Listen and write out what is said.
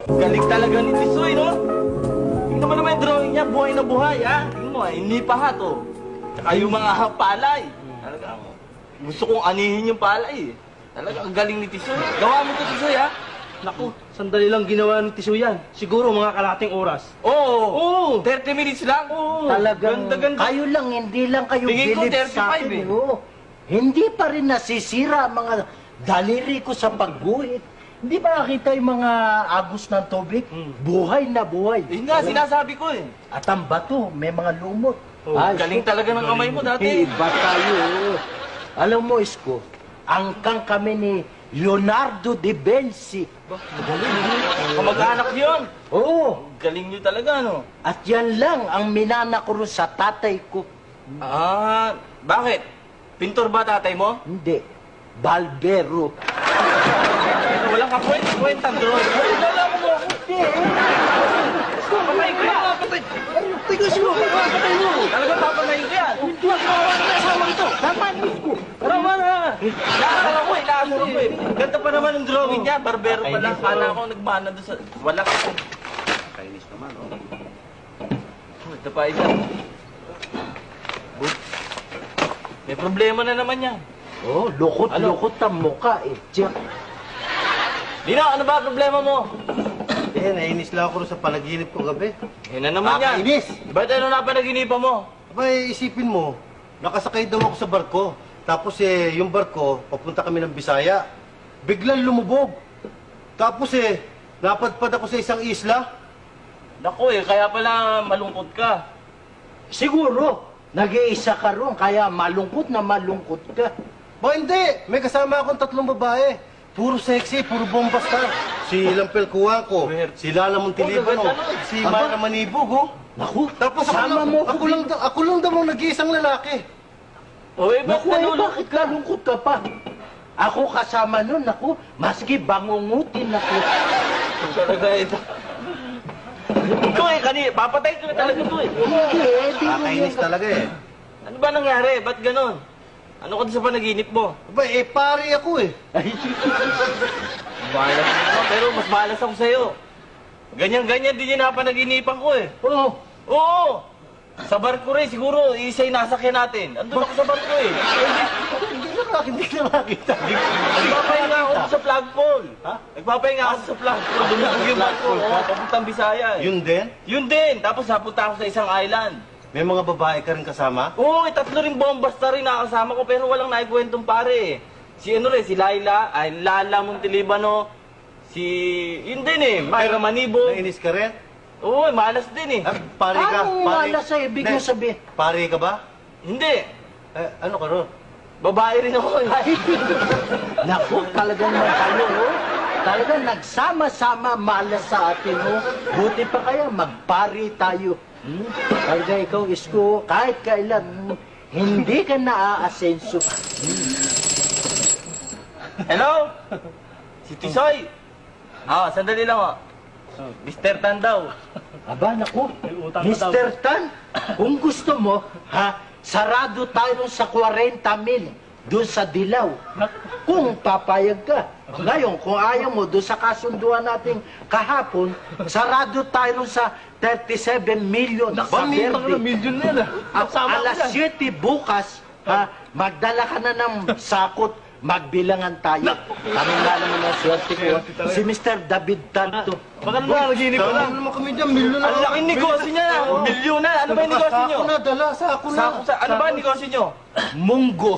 Galing talaga ni Tisoy, no? Tingnan mo naman yung drawing niya, buhay na buhay, ha? Tingnan mo, hindi pa ha, to. Tsaka yung mga palay. Talaga, gusto kong anihin yung palay, eh. Talaga, ang galing ni Tisoy. Gawa mo to, Tisoy, ha? Naku, sandali lang ginawa ng tiso yan. Siguro mga kalating oras. Oo, 30 minutes lang. Oo. Talagang Ganda-ganda. kayo lang, hindi lang kayo Tingin ko bilib 35 sa akin. eh. Oo. Hindi pa rin nasisira ang mga daliri ko sa pagguhit. Hindi ba nakita yung mga agos ng tubig? Buhay na buhay. Yun nga, sinasabi ko, eh. At ang bato, may mga lumot. Oh, galing talaga ng kamay mo dati. Iba tayo. Alam mo, Isko, angkang kami ni Leonardo da Vinci. Kamag-anak yun. Oo. Galing nyo talaga, no? At yan lang ang minana ko rin sa tatay ko. Ah, bakit? Pintor ba tatay mo? Hindi. Barbero. Walang kakwenta-kwentang drawing. Wala mo ako. Hindi. Patay ko yan. Patay. Tigas mo. Patay mo. Talagang papanayin ko yan. Hindi ako kasama ito. Tama, Isko. Tama na. Inaasar ako, inaasar ako eh. Ganda pa naman ang drawing niya. Barbero pa lang. Kala ako nagmana doon sa... Wala kasi. Kainis naman, oh. Ito pa isa. May problema na naman yan. Oh, lukot-lukot ang mukha eh. Tiyak. Lino, ano ba problema mo? Eh, nainis lang ako sa panaginip ko gabi. Yan na naman yan. Nakakainis. Ba't ano na panaginipan mo? Abay, isipin mo, nakasakay daw ako sa barko. Tapos yung barko, papunta kami ng Bisaya. Biglang lumubog. Tapos napadpad ako sa isang isla. Naku kaya pala malungkot ka. Siguro, nag-iisa ka ron, kaya malungkot na malungkot ka. Ba hindi, may kasama akong 3 babae. Puro sexy, puro bombastar. Si Lampel Kuwako, si Lala Montiliban, si Mara Manibog, oh. Naku, Tapos sama mo ako lang daw ang nag-iisang lalaki. Ba't Naku, nalulungkot bakit kalungkot ka pa? Ako kasama nun, naku, maski bangungutin ako. Talaga ito. Ito papatay ko na talaga ito eh. Hindi, Nakakainis talaga eh. Ano ba nangyari? Ba't ganon? Ano ka doon sa panaginip mo? Aba, pari ako eh. Malas ako, pero mas malas ako sa'yo. Ganyan-ganyan din yung napanaginipan ko eh. Oo. Oo! Sa barko rin, siguro, isa yung nasakyan natin. Andun ako sa barko eh. Hindi na nakita. Nagpapahinga ako sa flagpole. Ha? Nagpapahinga ako sa flagpole. Dumulog yung barko. Oo, papuntang Bisaya eh. Yun din? Yun din. Tapos napunta ako sa isang island. May mga babae ka rin kasama? Oo, 3 ring bombasta rin nakasama ko pero walang naikwentong pare eh. Si si Laila, ay Lala Montelibano, yun din eh, Myra Manibo. Nainis ka rin? Oo, malas din eh. Ah, pari ka? Anong malas sa ibig mo sabihin? Pari ka ba? Hindi, Ano ka ron? babae rin ako eh. Ay, naku, talagang magkalo, oh. Talagang nagsama-sama malas sa atin, oh. Buti pa kaya magpari tayo. Talaga ikaw, Isko, kahit kailan, hindi ka naaasenso. Hello? Si Tisoy. Sandali lang oh. Mr. Tan daw. Aba, naku, Mr. Tan, kung gusto mo, sarado tayo sa 40 mil doon sa Dilaw. Kung papayag ka. Ngayon, kung ayaw mo, doon sa kasunduan natin kahapon, sarado tayo sa 37 million sa Verde. milyon na yan Alas 7 bukas, magdala ka na ng sakot, magbilangan tayo. Kami nga naman ang swerte ko. Si Mr. David Tanto. Baka naman naginip ko lang. Tama naman kami dyan, milyon na. Ang laking negosyo niya. Milyon na. Ano ba yung negosyo niyo? Sako na, dala, sako na. Ano ba yung negosyo niyo? Munggo.